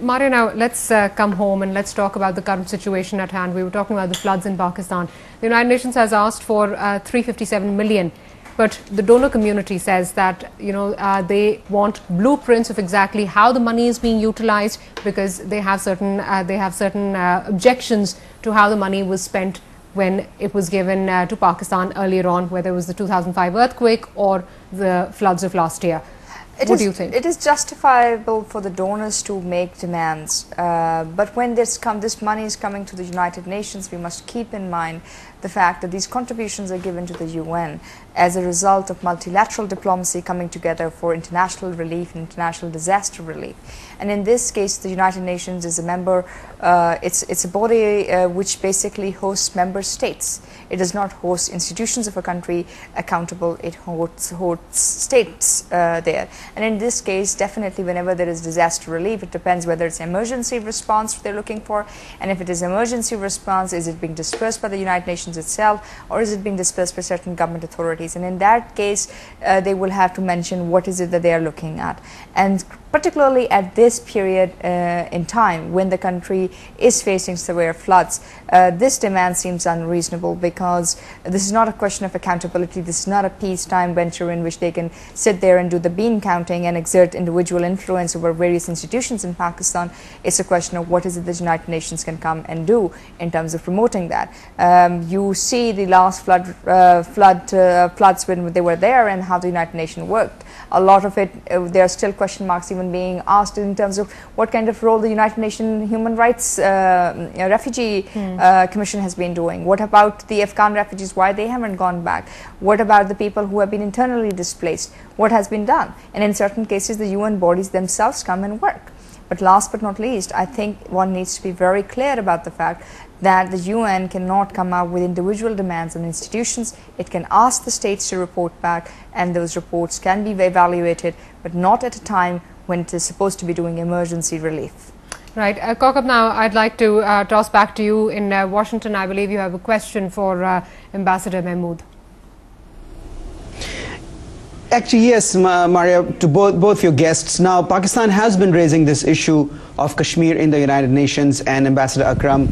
Maria, now let's come home and let's talk about the current situation at hand. We were talking about the floods in Pakistan. The United Nations has asked for 357 million, but the donor community says that they want blueprints of exactly how the money is being utilized, because they have certain objections to how the money was spent when it was given to Pakistan earlier on, whether it was the 2005 earthquake or the floods of last year. What do you think? It is justifiable for the donors to make demands, but when this money is coming to the United Nations, we must keep in mind the fact that these contributions are given to the UN as a result of multilateral diplomacy coming together for international relief and international disaster relief. And in this case, the United Nations is a member, it's a body which basically hosts member states. It does not host institutions of a country accountable, it hosts states there. And in this case, definitely whenever there is disaster relief, it depends whether it's emergency response they're looking for, and if it is emergency response, is it being dispersed by the United Nations itself, or is it being dispersed by certain government authorities? And in that case, they will have to mention what is it that they are looking at. And particularly at this period in time when the country is facing severe floods, this demand seems unreasonable, because this is not a question of accountability. This is not a peacetime venture in which they can sit there and do the bean counting and exert individual influence over various institutions in Pakistan. It's a question of what is it the United Nations can come and do in terms of promoting that. You see the last floods when they were there and how the United Nations worked. A lot of it, there are still question marks even being asked in terms of what kind of role the United Nations Human Rights Refugee Commission has been doing. What about the Afghan refugees, why they haven't gone back? What about the people who have been internally displaced? What has been done? And in certain cases, the UN bodies themselves come and work. But last but not least, I think one needs to be very clear about the fact that the UN cannot come out with individual demands on institutions. It can ask the states to report back, and those reports can be evaluated, but not at a time when it is supposed to be doing emergency relief. Right. Kokab, now I'd like to toss back to you in Washington. I believe you have a question for Ambassador Mahmood. Actually, yes, Maria, to both your guests. Now, Pakistan has been raising this issue of Kashmir in the United Nations, and Ambassador Akram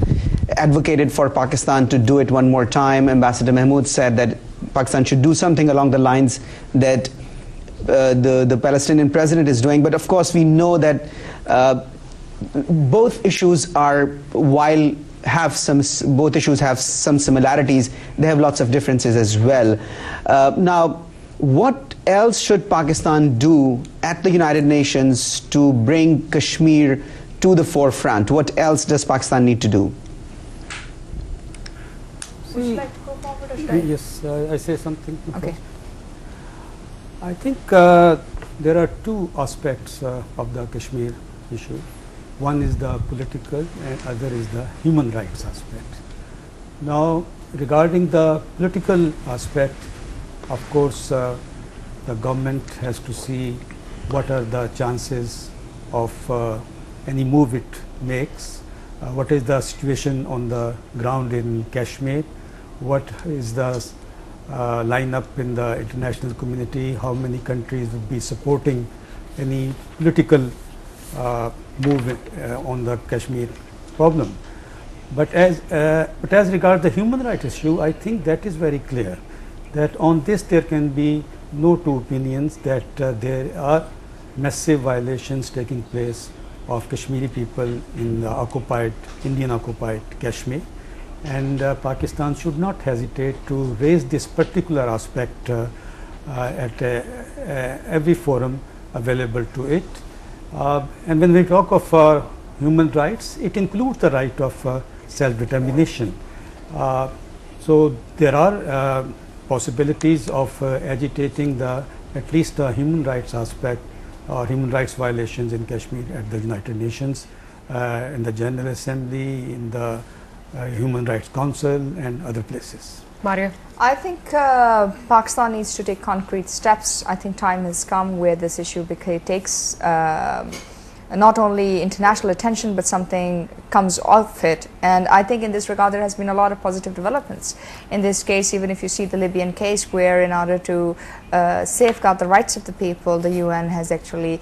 advocated for Pakistan to do it one more time. Ambassador Mahmood said that Pakistan should do something along the lines that the Palestinian president is doing. But of course, we know that both issues are, while both issues have some similarities, they have lots of differences as well. Now, what else should Pakistan do at the United Nations to bring Kashmir to the forefront? What else does Pakistan need to do? Would you like to go forward or should I? Yes, I say something. Okay. I think there are two aspects of the Kashmir issue. One is the political and other is the human rights aspect. Now, regarding the political aspect, of course, the government has to see what are the chances of any move it makes, what is the situation on the ground in Kashmir, what is the lineup in the international community, how many countries would be supporting any political movement on the Kashmir problem. But as regards the human rights issue, I think that is very clear, that on this there can be no two opinions, that there are massive violations taking place of Kashmiri people in the Indian occupied Kashmir, and Pakistan should not hesitate to raise this particular aspect at every forum available to it. And when we talk of human rights, it includes the right of self-determination. So there are possibilities of agitating at least the human rights aspect or human rights violations in Kashmir at the United Nations, in the General Assembly, in the Human Rights Council and other places. Maria? I think Pakistan needs to take concrete steps. I think time has come where this issue takes not only international attention, but something comes off it. And I think in this regard there has been a lot of positive developments. In this case, even if you see the Libyan case, where in order to safeguard the rights of the people, the UN has actually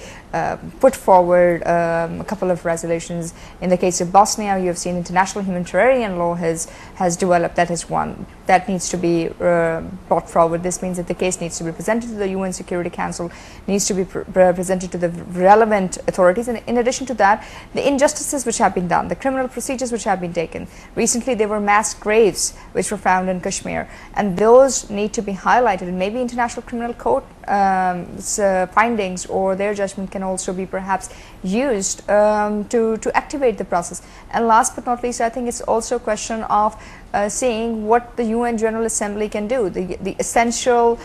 put forward a couple of resolutions. In the case of Bosnia, you have seen international humanitarian law has developed. That is one that needs to be brought forward. This means that the case needs to be presented to the UN Security Council, needs to be presented to the relevant authorities. And in addition to that, the injustices which have been done, the criminal procedures which have been taken. Recently, there were mass graves which were found in Kashmir, and those need to be highlighted. And maybe International Criminal Court findings or their judgment can also be perhaps used to activate the process. And last but not least, I think it's also a question of seeing what the UN General Assembly can do. The essential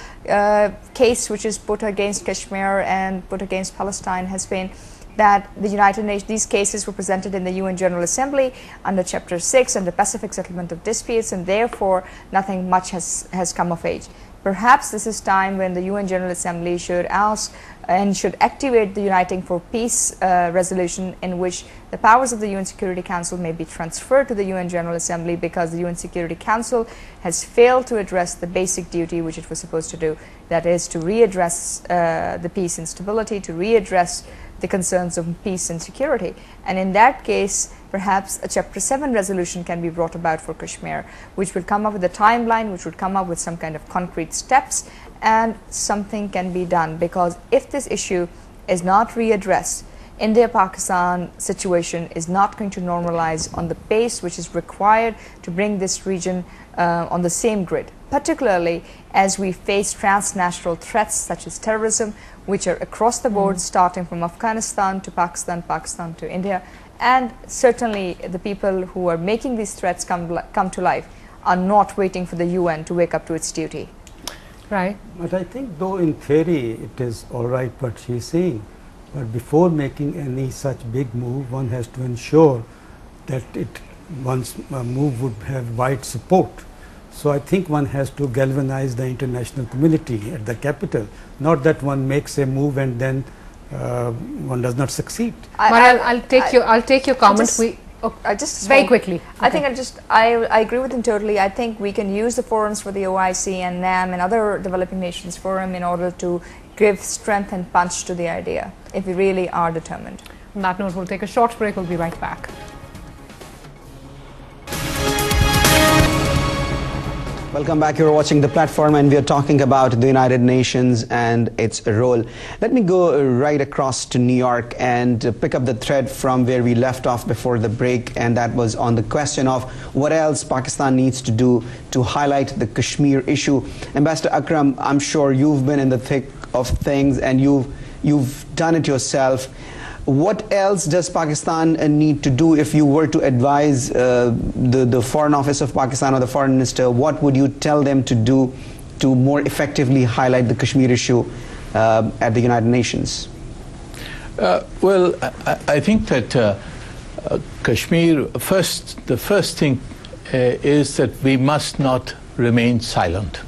case which is put against Kashmir and put against Palestine has been that the United Nations, these cases were presented in the UN General Assembly under Chapter 6 and the Pacific Settlement of Disputes, and therefore nothing much has come of age. Perhaps this is time when the UN General Assembly should ask and should activate the Uniting for Peace resolution, in which the powers of the UN Security Council may be transferred to the UN General Assembly, because the UN Security Council has failed to address the basic duty which it was supposed to do, that is to readdress the peace and stability, to readdress the concerns of peace and security. And in that case, perhaps a Chapter 7 resolution can be brought about for Kashmir, which will come up with a timeline, which would come up with some kind of concrete steps, and something can be done. Because if this issue is not readdressed, India-Pakistan situation is not going to normalize on the pace which is required to bring this region on the same grid, particularly as we face transnational threats such as terrorism, which are across the board, starting from Afghanistan to Pakistan, Pakistan to India. And certainly the people who are making these threats come to life are not waiting for the UN to wake up to its duty. Right. But I think, though in theory it is all right what she is saying, but before making any such big move, one has to ensure that one's move would have wide support. So I think one has to galvanize the international community at the capital, not that one makes a move and then one does not succeed. I'll take your comment. Very quickly. I think I agree with him totally. I think we can use the forums for the OIC and NAM and other developing nations forum in order to give strength and punch to the idea, if we really are determined. On that note, we'll take a short break. We'll be right back. Welcome back. You're watching The Platform, and we are talking about the United Nations and its role. Let me go right across to New York and pick up the thread from where we left off before the break, and that was on the question of what else Pakistan needs to do to highlight the Kashmir issue. Ambassador Akram, I'm sure you've been in the thick of things and you've done it yourself. What else does Pakistan need to do? If you were to advise the Foreign Office of Pakistan or the Foreign Minister, what would you tell them to do to more effectively highlight the Kashmir issue at the United Nations? Well, I think that Kashmir, the first thing is that we must not remain silent.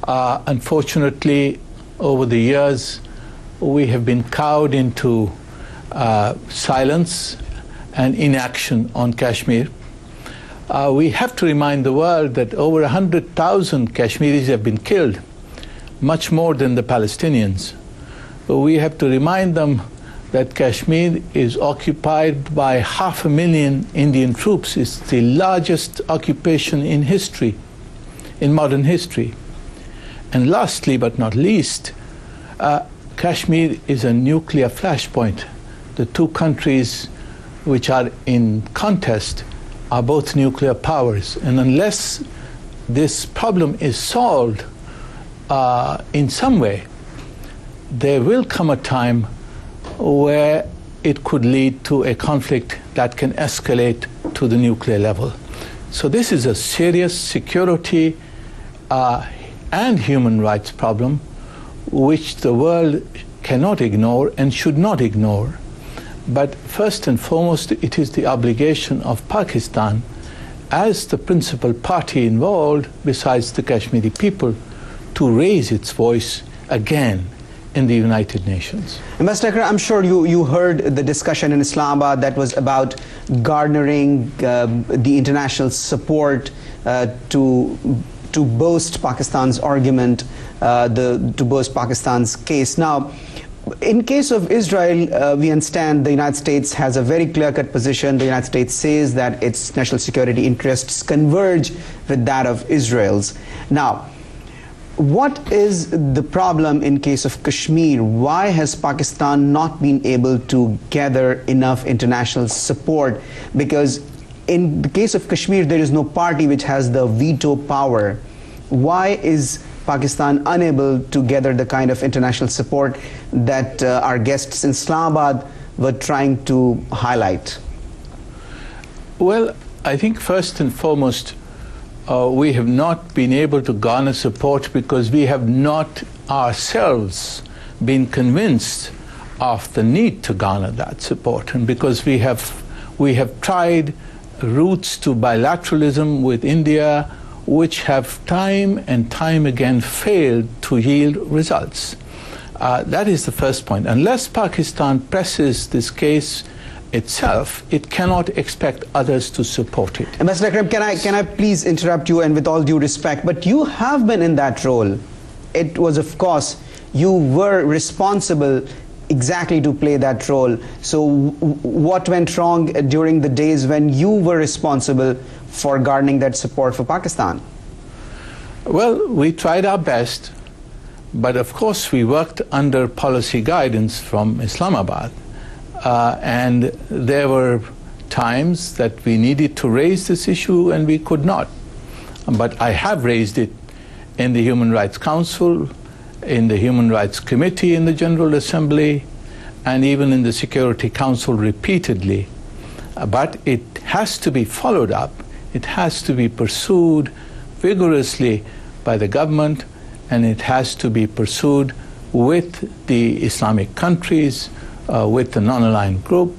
Unfortunately, over the years, we have been cowed into silence and inaction on Kashmir. We have to remind the world that over 100,000 Kashmiris have been killed, much more than the Palestinians. But we have to remind them that Kashmir is occupied by 500,000 Indian troops. It's the largest occupation in history, in modern history. And lastly, but not least, Kashmir is a nuclear flashpoint. The two countries which are in contest are both nuclear powers. And unless this problem is solved in some way, there will come a time where it could lead to a conflict that can escalate to the nuclear level. So this is a serious security and human rights problem which the world cannot ignore and should not ignore. But first and foremost, it is the obligation of Pakistan, as the principal party involved, besides the Kashmiri people, to raise its voice again in the United Nations. Ambassador Akram, I'm sure you heard the discussion in Islamabad that was about garnering the international support to boost Pakistan's argument to both Pakistan's case. Now, in case of Israel, we understand the United States has a very clear-cut position. The United States says that its national security interests converge with that of Israel's. Now, what is the problem in case of Kashmir? Why has Pakistan not been able to gather enough international support? Because in the case of Kashmir, there is no party which has the veto power. Why is Pakistan unable to gather the kind of international support that our guests in Islamabad were trying to highlight? Well, I think first and foremost, we have not been able to garner support because we have not ourselves been convinced of the need to garner that support, and because we have tried routes to bilateralism with India, which have time and time again failed to yield results. That is the first point. Unless Pakistan presses this case itself, it cannot expect others to support it. Ambassador Akram, can I please interrupt you, and with all due respect, but you have been in that role. It was, of course, you were responsible exactly to play that role. So what went wrong during the days when you were responsible for garnering that support for Pakistan? Well, we tried our best, but of course we worked under policy guidance from Islamabad. And there were times that we needed to raise this issue and we could not. But I have raised it in the Human Rights Council, in the Human Rights Committee in the General Assembly, and even in the Security Council repeatedly. But it has to be followed up. It has to be pursued vigorously by the government, and it has to be pursued with the Islamic countries, with the non-aligned group,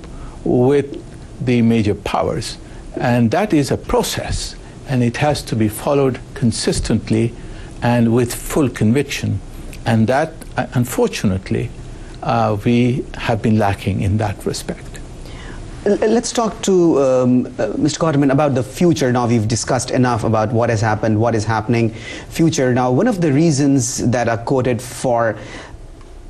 with the major powers. And that is a process, and it has to be followed consistently and with full conviction. And that, unfortunately, we have been lacking in that respect. Let's talk to Mr. Quaterman about the future. Now we've discussed enough about what has happened, what is happening, future. Now, one of the reasons that are quoted for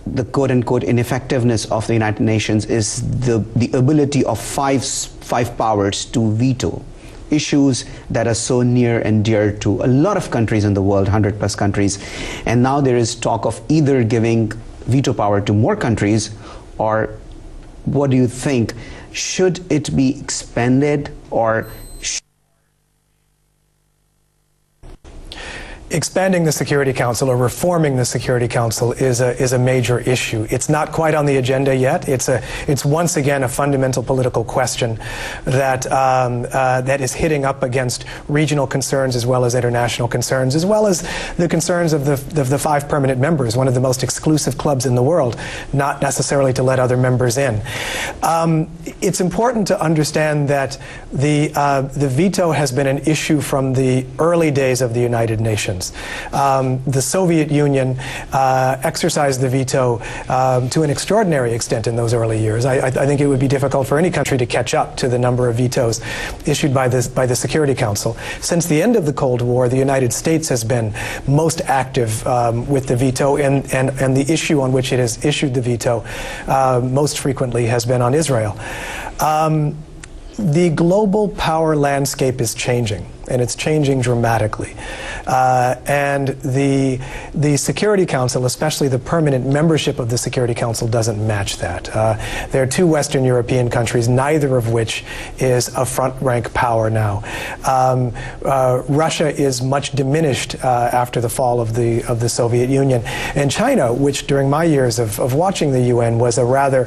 the quote-unquote ineffectiveness of the United Nations is the ability of five powers to veto issues that are so near and dear to a lot of countries in the world, 100+ countries. And now there is talk of either giving veto power to more countries, or what do you think? Should it be expanded, or expanding the Security Council or reforming the Security Council is a major issue. It's not quite on the agenda yet. It's once again a fundamental political question that that is hitting up against regional concerns as well as international concerns, as well as the concerns of the 5 permanent members, one of the most exclusive clubs in the world, not necessarily to let other members in. It's important to understand that the veto has been an issue from the early days of the United Nations. The Soviet Union exercised the veto to an extraordinary extent in those early years. I think it would be difficult for any country to catch up to the number of vetoes issued by the Security Council. Since the end of the Cold War, the United States has been most active with the veto, and the issue on which it has issued the veto most frequently has been on Israel. The global power landscape is changing, and it's changing dramatically. And the Security Council, especially the permanent membership of the Security Council, doesn't match that. There are 2 Western European countries, neither of which is a front-rank power now. Russia is much diminished after the fall of the Soviet Union. And China, which during my years of watching the UN was a rather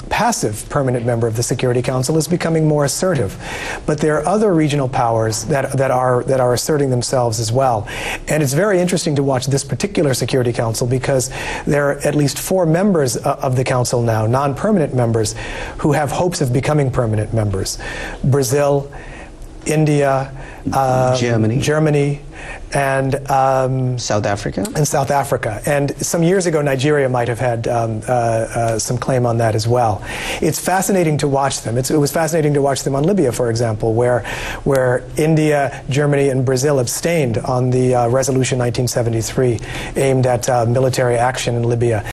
passive permanent member of the Security Council, is becoming more assertive. But there are other regional powers that are asserting themselves as well. And it's very interesting to watch this particular Security Council, because there are at least 4 members of the Council now, non-permanent members, who have hopes of becoming permanent members. Brazil, India, Germany, and South Africa. And some years ago, Nigeria might have had some claim on that as well. It's fascinating to watch them. It was fascinating to watch them on Libya, for example, where India, Germany, and Brazil abstained on the Resolution 1973 aimed at military action in Libya.